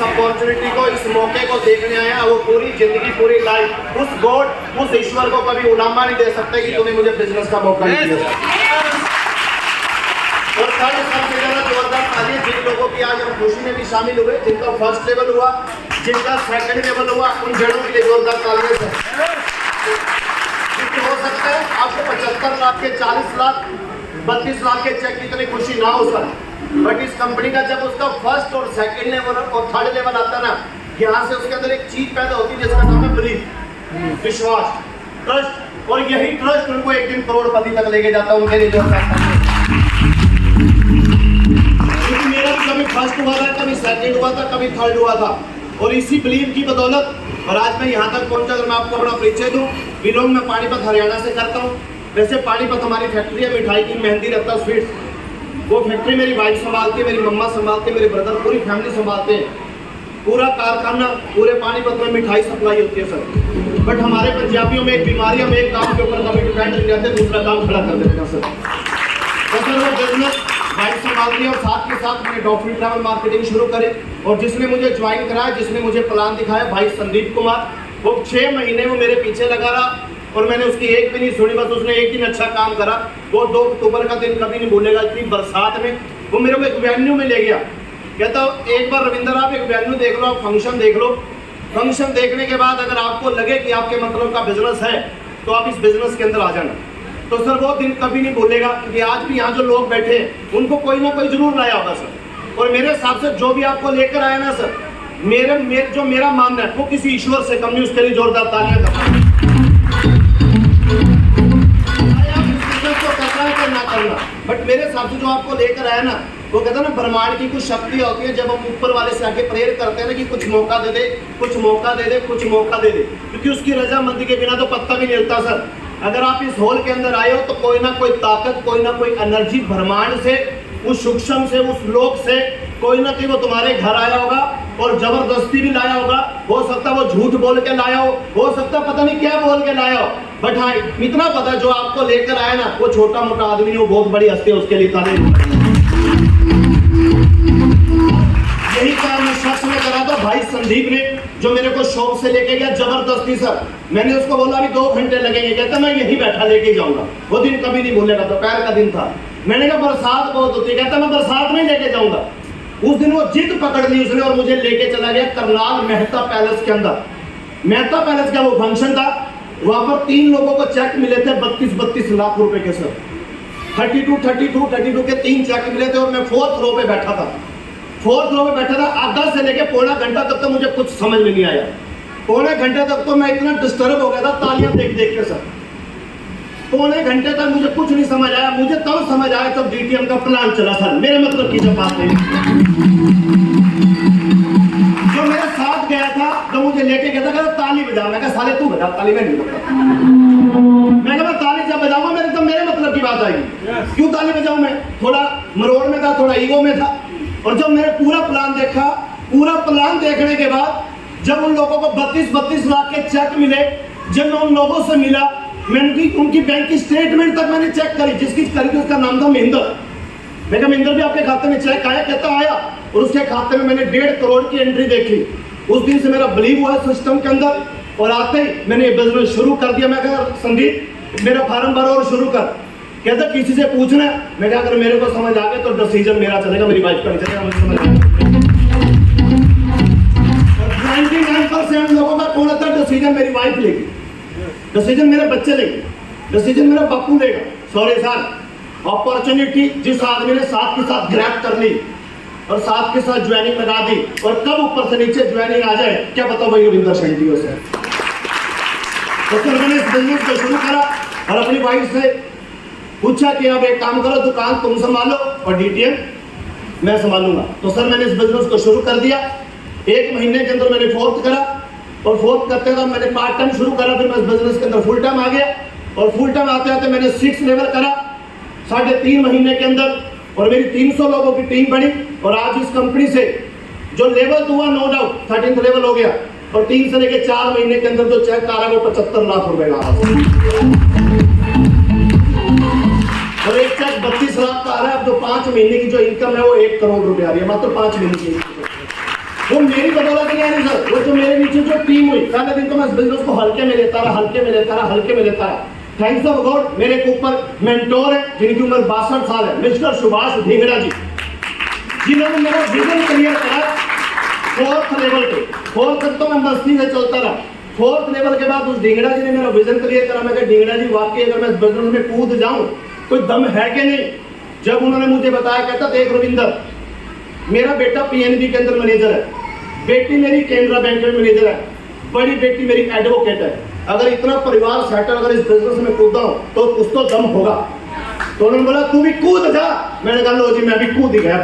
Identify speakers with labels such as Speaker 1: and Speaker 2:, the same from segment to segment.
Speaker 1: Opportunity को, इस मौके को देखने आया, वो पूरी जिंदगी, पूरी लाइफ उस गॉड, उस ईश्वर को कभी उलामा नहीं दे सकते कि तूने मुझे बिजनेस का मौका नहीं दिया। और सबसे ज्यादा जोरदार तालियां जिन लोगों की आज हम खुशी में भी शामिल हुए, जिनका फर्स्ट लेवल हुआ, जिनका सेकंड लेवल हुआ, उन जड़ों के लिए जोरदार तालियां हैं। हो सकता है आपको 75 लाख के, 40 लाख, 32 लाख के चेक की इतनी खुशी ना हो सर, बट इस कंपनी का जब उसका फर्स्ट और सेकंड लेवल और थर्ड लेवल आता ना, यहाँ से उसके अंदर एक चीज पैदा होती है जिसका नाम है बिलीफ, विश्वास, ट्रस्ट। और यही ट्रस्ट उनको एक दिन करोड़पति तक लेके जाता है। उनके लिए जो मेरा भी कभी फर्स्ट हुआ था, कभी सेकंड हुआ था, कभी थर्ड हुआ था, और इसी बिलीव की बदौलत और आज मैं यहाँ तक पहुंचा। अगर मैं आपको अपना परिचय दूं, बिलोंग मैं पानीपत हरियाणा से करता हूँ। वैसे पानीपत हमारी फैक्ट्री है मिठाई की, मेहंदी रत्ता स्वीट्स, वो फैक्ट्री मेरी वाइफ संभालती है, मेरी मम्मा संभालती है, मेरे ब्रदर, पूरी फैमिली संभालते हैं। पूरा कारखाना, पूरे पानीपत में मिठाई सप्लाई होती है सर। बट हमारे पंजाबियों में एक बीमारी, हम एक काम के ऊपर कभी डिपेंड नहीं रहते, दूसरा काम खड़ा कर देते हैं सर। तो सर वो बिजनेस वाइफ संभालती है, और साथ के साथ मैंने डॉक्टरी ट्रैवल मार्केटिंग शुरू करी। और जिसने मुझे ज्वाइन कराया, जिसने मुझे प्लान दिखाया, भाई संदीप कुमार, वो 6 महीने वो मेरे पीछे लगा रहा और मैंने उसकी एक भी नहीं सुनी। बस उसने एक दिन अच्छा काम करा, वो 2 अक्टूबर का दिन कभी नहीं भूलेगा। इतनी बरसात में वो मेरे को एक वेन्यू में ले गया, कहता एक बार रविंदर आप एक वेन्यू देख लो, आप फंक्शन देख लो। फंक्शन देखने के बाद अगर आपको लगे कि आपके मतलब का बिजनेस है तो आप इस बिजनेस के अंदर आ जाना। तो सर वो दिन कभी नहीं भूलेगा, क्योंकि आज भी यहाँ जो लोग बैठे हैं उनको कोई ना कोई जरूर लाया होगा सर। और मेरे हिसाब से जो भी आपको लेकर आया ना सर, जो मेरा मानना है वो किसी ईश्वर से कम नहीं। उसके लिए जोरदार तालियां करना ना करना, बट मेरे हिसाब से जो आपको लेकर आया ना, वो कहता है ना ब्रह्मांड की कुछ शक्ति होती है। जब हम ऊपर वाले से आके प्रेयर करते हैं ना कि कुछ मौका दे दे, कुछ मौका दे दे, कुछ मौका दे दे, क्योंकि उसकी रजामंदी के बिना तो पत्ता भी नहीं हिलता सर। अगर आप इस हॉल के अंदर आए हो तो कोई ना कोई ताकत, कोई ना कोई एनर्जी ब्रह्मांड से, उस सूक्ष्म से, उस लोक से कोई ना कोई वो तुम्हारे घर आया होगा और जबरदस्ती भी लाया होगा। हो सकता है वो झूठ बोल के लाया हो सकता है पता नहीं क्या बोल के लाया हो, बट हाँ इतना पता जो आपको लेकर आया ना, वो छोटा मोटा आदमी नहीं, वो बहुत बड़ी हस्ती है। उसके लिए तालियां। यही काम मैं शख्स में करा था, भाई संदीप ने, जो मेरे को शौक से लेके गया जबरदस्ती सर। मैंने उसको बोला अभी 2 घंटे लगेंगे, कहता मैं यही बैठा लेके जाऊंगा। वो दिन कभी नहीं भूलेगा, दोपहर का दिन था। मैंने कहा बरसात बहुत होती है, कहता मैं बरसात में लेके जाऊंगा। उस दिन वो जिद पकड़ ली उसने और मुझे लेके चला गया करनाल मेहता पैलेस के अंदर। मेहता पैलेस का वो फंक्शन था, वहां पर 3 लोगों को चेक मिले थे 32 लाख रुपए के सर। 32 के 3 चेक मिले थे और मैं 4th रो पे बैठा था। 4th रो पे बैठा था, आधा से लेके पौना घंटा तक तो मुझे कुछ समझ में नहीं आया। पौने घंटे तक तो मैं इतना डिस्टर्ब हो गया था तालियां देख देख के सर। पौने घंटे तक मुझे कुछ नहीं समझ आया। मुझे तब समझ आया जब डीटीएम का प्लान चला सर। मेरे मतलब की जब बात नहीं, जो मेरे साथ गया था, जो मुझे लेके गया था, कहता ताली बजा। मैं कहा साले तू बजा ताली, मैं नहीं बजाता। मैं कहा ताली जब बजाऊंगा मेरे तो मेरे मतलब की बात आएगी। क्यों ताली बजाऊं? मैं थोड़ा मरोड़ में था, थोड़ा ईगो में था। और जब मैंने पूरा प्लान देखा, पूरा प्लान देखने के बाद जब उन लोगों को 32 लाख के चेक मिले, जब मैं उन लोगों से मिला, मैंने उनकी बैंक की स्टेटमेंट तक मैंने चेक करी। जिसकी करी थी उसका नाम था महेंद्र। मैं कहा महेंद्र भी आपके खाते में चेक आया? कहता आया। और उसके खाते में मैंने 1.5 करोड़ की एंट्री देखी। उस दिन से मेरा बिलीव हुआ सिस्टम के अंदर, और आते ही मैंने ये बिजनेस शुरू कर दिया। मैं कहा संदीप मेरा फार्म भरो और शुरू कर। कहता किसी से पूछना है? मैं कहा अगर मेरे को समझ आ गया तो डिसीजन मेरा चलेगा, मेरी वाइफ का नहीं चलेगा। मुझे समझ आ गया 99% लोगों का कौन था डिसीजन मेरी वाइफ लेगी, डिसीजन मेरे बच्चे लेंगे, डिसीजन मेरा बापू लेगा। सॉरी सर, अपॉर्चुनिटी जिस आदमी ने साथ के साथ ग्रैब कर ली और साथ के साथ ज्वाइनिंग लगा दी, और कब ऊपर से नीचे ज्वाइनिंग आ जाए क्या पता वही रविंदर शेट्टी हो सर। तो सर मैंने इस बिजनेस को शुरू करा और अपनी वाइफ से पूछा कि अब एक काम करो, दुकान तुम संभालो और डीटीएम मैं संभालूंगा। तो सर मैंने इस बिजनेस को शुरू कर दिया। 1 महीने के अंदर मैंने 4th करा, और 4th करते हुए मैंने पार्ट टाइम शुरू करा। फिर मैं इस बिजनेस के अंदर फुल टाइम आ गया, और फुल टाइम आते आते मैंने 6 लेवल करा 3.5 महीने के अंदर, और मेरी 300 लोगों की टीम बनी। और आज इस कंपनी से जो लेवल हुआ नो डाउट 13th लेवल हो गया, और 3 से लेकर 4 महीने के अंदर जो चेक आ रहा है वो 75 लाख रुपए का, और एक चेक 32 लाख का आ रहा है। अब जो 5 महीने की जो इनकम है वो 1 करोड़ रुपए आ रही है, मात्र 5 महीने की। वो मेरी बदौलत नहीं आ रही सर, वो जो मेरे नीचे जो टीम हुई, पहले दिन तो मैं इस बिजनेस को हल्के में लेता रहा। थैंक्स ऑफ गॉड मेरे ऊपर मेंटोर है जिनकी उम्र 62 साल है, मिस्टर सुभाष ढींगड़ा जी, जिन्होंने मेरा विजन क्लियर करा 4th लेवल पे। 4th तक तो मैं मस्ती से चलता रहा, 4th लेवल के बाद उस ढींगड़ा जी ने मेरा विजन क्लियर करा। मैं कहा ढींगड़ा जी वाकई अगर मैं इस बिजनेस में कूद जाऊं कोई दम है कि नहीं। जब उन्होंने मुझे बताया, कहता देख रविंदर, मेरा बेटा पीएनबी के अंदर मैनेजर है, बेटी मेरी केनरा बैंक में मैनेजर है, बड़ी बेटी मेरी एडवोकेट है, अगर इतना परिवार सेटल अगर इस बिजनेस में कूदा हूं तो कुछ तो दम होगा। तो उन्होंने बोला तू भी कूद जा। मैंने कहा लो जी मैं भी कूद ही गया।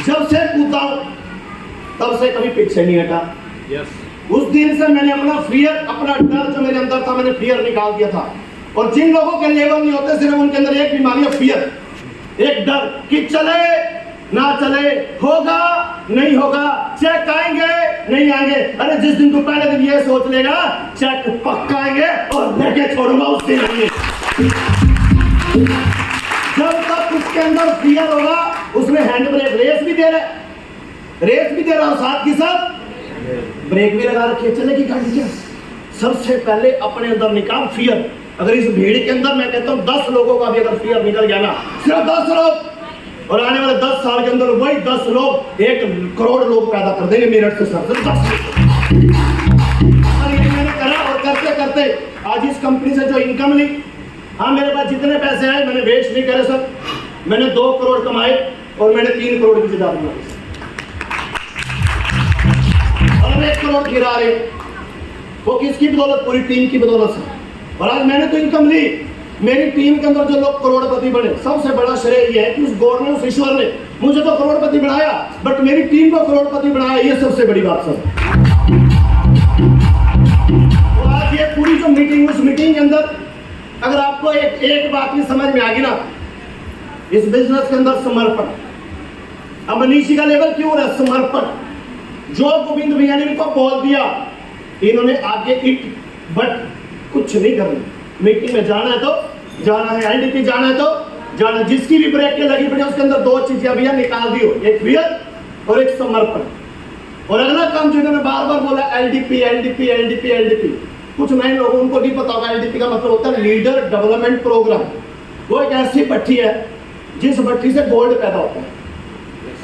Speaker 1: जब से कूदा तब से कभी पीछे नहीं हटा। उस दिन से मैंने अपना फियर, अपना डर जो मेरे अंदर था, मैंने फियर निकाल दिया था। और जिन लोगों के लेवल नहीं होते, सिर्फ उनके अंदर एक बीमारी है, फियर, एक डर कि चले ना चले, होगा नहीं होगा, चेक आएंगे नहीं आएंगे। अरे जिस दिन तू पहले दिन ये सोच लेगा चेक पक्का आएंगे और लेके छोड़ूंगा उस दिन नहीं। जब तक उसके अंदर फियर होगा, उसमें हैंड ब्रेक रेस भी दे रहा और साथ ही साथ ब्रेक भी लगा रखी है, चलेगी गाड़ी क्या। सबसे पहले अपने अंदर निकाल फियर। अगर इस भीड़ के अंदर मैं कहता हूँ 10 लोगों का भी अगर फियर निकल गया ना, सिर्फ 10 लोग, और आने वाले 10 साल के अंदर वही 10 लोग 1 करोड़ लोग पैदा कर देंगे मेरठ से सर। ये मैंने करा और करते करते आज इस कंपनी से जो इनकम ली, हाँ मेरे पास जितने पैसे आए मैंने वेस्ट नहीं करे सर। मैंने 2 करोड़ कमाए और मैंने 3 करोड़ की जिदा बनाई और 1 करोड़ गिरा रहे। वो किसकी बदौलत? पूरी टीम की बदौलत से। और आज मैंने तो इनकम ली, मेरी टीम के अंदर जो लोग करोड़पति बने, सबसे बड़ा श्रेय ये है कि उस गॉड ने, उस ईश्वर ने मुझे तो करोड़पति बनाया, बट मेरी टीम को करोड़पति बनाया, ये सबसे बड़ी बात सर। और आज ये पूरी जो मीटिंग, उस मीटिंग के अंदर अगर आपको एक बात भी समझ में आ गई ना, इस बिजनेस के अंदर समर्पण। अब मनीषी का लेवल क्यों है? समर्पण। जो गोविंद भैया ने इनको बोल दिया, इन्होंने आगे इट बट कुछ नहीं करना। मीटिंग में जाना है तो जाना है, एलडीपी जाना है तो जाना। जिसकी भी ब्रेक के लगी पड़ी उसके अंदर 2 चीजें भैया निकाल दियो, एक फियर और एक समर्पण। और अगला काम जो इन्होंने बार बार बोला एलडीपी एलडीपी एलडीपी एलडीपी, कुछ नए लोगों उनको नहीं पता होगा एलडीपी का मतलब होता है लीडर डेवलपमेंट प्रोग्राम। वो एक ऐसी भट्टी है जिस भट्टी से गोल्ड पैदा होता है।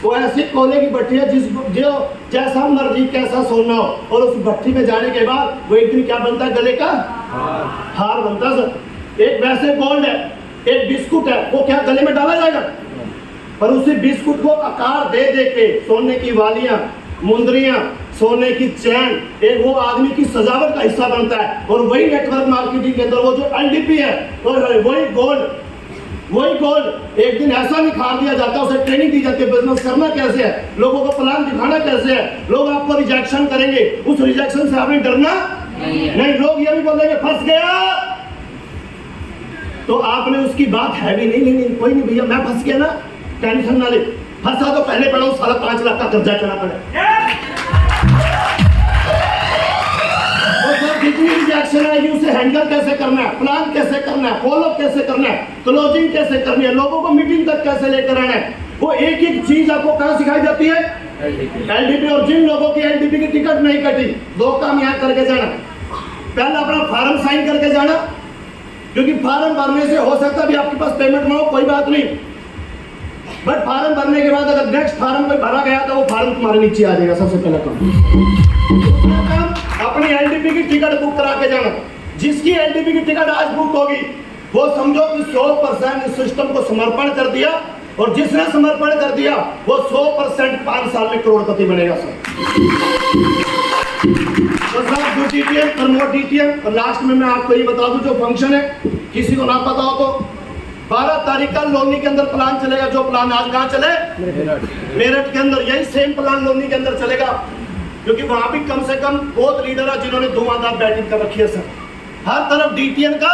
Speaker 1: वो ऐसी कोयले की भट्टी है जो जैसा मर्जी कैसा सोना हो, और उस भट्टी में जाने के बाद वो एक दिन क्या बनता है? गले का हार बनता है सर। एक वैसे गोल्ड है, एक बिस्कुट है, वो क्या गले में डाला जाएगा? पर उसी बिस्कुट को आकार दे दे के सोने की वालियां, मुंदरियां, सोने की चैन, एक वो आदमी की सजावट का हिस्सा बनता है। और वही नेटवर्क मार्केटिंग के अंदर वो जो एलडीपी है, वही गोल्ड एक दिन ऐसा निखार दिया जाता है, उसे ट्रेनिंग दी जाती है बिजनेस करना कैसे है, लोगों को प्लान दिखाना कैसे है। लोग आपको रिजेक्शन करेंगे, उस रिजेक्शन से आपने डरना नहीं। लोग ये भी बोलेंगे फंस गया, तो आपने उसकी बात हैवी नहीं लेनी। कोई नहीं भैया मैं फंस गया ना, टेंशन ना ले, फंसा तो पहले पड़ा, साला 5 लाख का कर्जा चला पड़े। जितनी रिजेक्शन आएगी उसे हैंडल कैसे करना है, प्लान कैसे करना है, फॉलो कैसे करना है, क्लोजिंग कैसे करनी है, लोगों को मीटिंग तक कैसे लेकर आना है, वो एक एक चीज आपको कहाँ सिखाई जाती है? एलडीपी। और जिन लोगों की एलडीपी की टिकट नहीं कटी, 2 काम यहाँ करके जाना। पहला अपना फॉर्म साइन करके जाना, क्योंकि फॉर्म भरने से हो सकता है भी आपके पास पेमेंट ना हो, कोई बात नहीं, बट फॉर्म भरने के बाद अगर नेक्स्ट फॉर्म कोई भरा गया तो वो फॉर्म तुम्हारे नीचे आ जाएगा। सबसे पहला काम अपनी एलडीपी की टिकट बुक करा के जाना। जिसकी एलडीपी की टिकट आज बुक होगी वो समझो कि 100% इस सिस्टम को समर्पण कर दिया, और जिसने समर्पण कर दिया वो 100% 5 साल में करोड़पति बनेगा सर। तो सर डीटीएम, प्रमोट डीटीएम। और लास्ट में मैं आपको ये बता दूं, जो फंक्शन है किसी को ना पता हो तो 12 तारीख का लोनी के अंदर प्लान चलेगा। जो प्लान आज कहाँ चले? मेरठ के अंदर। यही सेम प्लान लोनी के अंदर चलेगा, क्योंकि वहां भी कम से कम बहुत लीडर है जिन्होंने धुआंधार बैटिंग कर रखी है सर। हर तरफ डीटीएम का,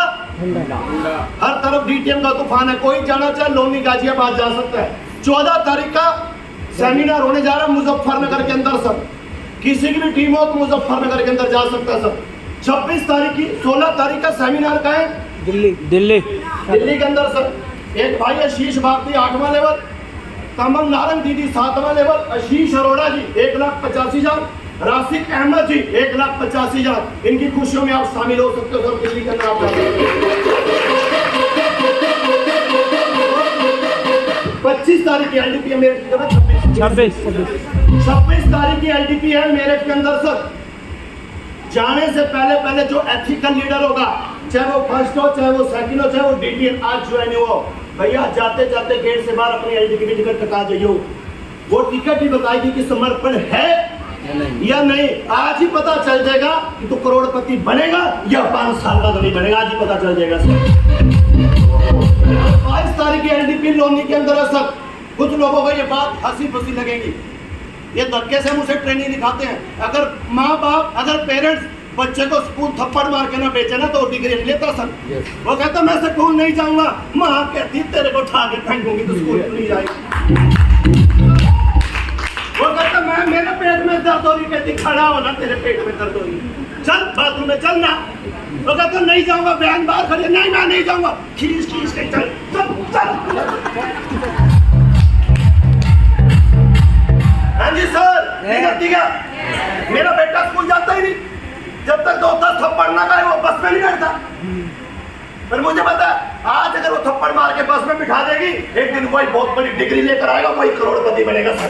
Speaker 1: हर तरफ डीटीएम का तूफान है। कोई जाना चाहे लोनी गाजियाबाद जा सकता है। 14 तारीख का सेमिनार होने जा रहा है मुजफ्फरनगर के अंदर सर। किसी की भी टीम हो तो मुजफ्फरनगर के अंदर जा सकता है सर। 26 तारीख की 16 तारीख का सेमिनार का है दिल्ली के अंदर सर। एक भाई है शीश भारती 8वां लेवल, कमल नारंग दीदी 7वां लेवल, आशीष अरोड़ा जी 1,85,000, राशिद अहमद जी 1,85,000। इनकी खुशियों में आप शामिल हो सकते हो सर। दिल्ली के अंदर आप 25 तारीख की एलडीपी है मेरठ के अंदर, 26 तारीख की एलडीपी है मेरठ के अंदर सर। जाने से पहले जो एथिकल लीडर होगा, चाहे वो फर्स्ट हो, चाहे वो सेकंड हो, चाहे वो डीटीएन आज ज्वाइन हो, भैया जाते जाते गेट से बाहर अपनी एलडीपी की टिकट कटा जाइयो। वो टिकट ही बताएगी कि समर्पण है या नहीं। आज ही पता चल जाएगा कि तू करोड़पति बनेगा या 5 साल बाद नहीं बनेगा, आज ही पता चल जाएगा सर। 22 तारीख की एलडीपी लोनी के अंदर है सर। कुछ लोगों को ये बात हंसी फंसी लगेगी, ये धक्के से हम उसे ट्रेनिंग दिखाते हैं। अगर माँ बाप, अगर पेरेंट्स बच्चे को स्कूल थप्पड़ मार के ना बेचे ना तो डिग्री नहीं लेता सर। वो कहता मैं स्कूल नहीं जाऊंगा, माँ कहती तेरे को उठा के फेंकूंगी तो स्कूल नहीं जाएगी। वो कहता मैं, मेरे पेट में दर्द हो रही, कहती खड़ा हो ना, तेरे पेट में दर्द हो रही, चल बाथरूम में चल ना। वो कहता नहीं जाऊंगा, बहन बाहर खड़ी, नहीं मैं नहीं जाऊंगा, खींच खींच के चल चल चल। हाँ जी सर, ठीक है। मेरा बेटा स्कूल जाता ही नहीं, जब तक 2-10 थप्पड़ ना खाए वो बस में नहीं बैठता। पर मुझे पता है आज अगर वो थप्पड़ मार के बस में बिठा देगी, एक दिन कोई बहुत बड़ी डिग्री लेकर आएगा, कोई करोड़पति बनेगा सर।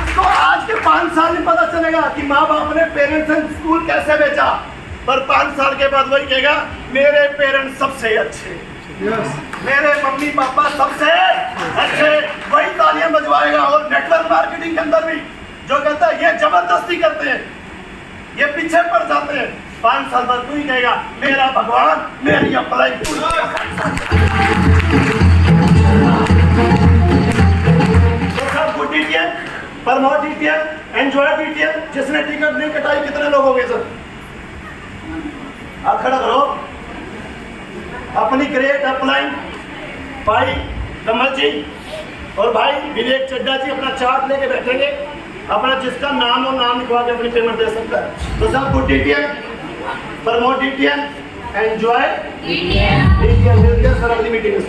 Speaker 1: उसको आज के 5 साल में पता चलेगा कि माँ बाप ने पेरेंट्स ने स्कूल कैसे बेचा, पर 5 साल के बाद वही कहेगा मेरे पेरेंट्स सबसे अच्छे, मेरे मम्मी पापा सबसे अच्छे, वही तालियां बजवाएगा। और नेटवर्क मार्केटिंग के अंदर भी जो कहता है ये जबरदस्ती करते हैं, ये पीछे पड़ जाते हैं, 5 साल बाद तू ही कहेगा मेरा भगवान मेरी अप्लाई पूरी। तो सब good DTM, promote DTM, enjoy DTM, जिसने टिकट नहीं कटाई कितने लोग हो गए सर? आप खड़ा करो अपनी ग्रेट अपलाइन भाई कमल जी और भाई विवेक चड्डा जी अपना चार्ट लेके बैठेंगे। अपना जिसका नाम और नाम लिखवा के अपनी पेमेंट दे सकता है। तो सब good DTM, promote DTM, enjoy DTM. Sir अगली मीटिंग में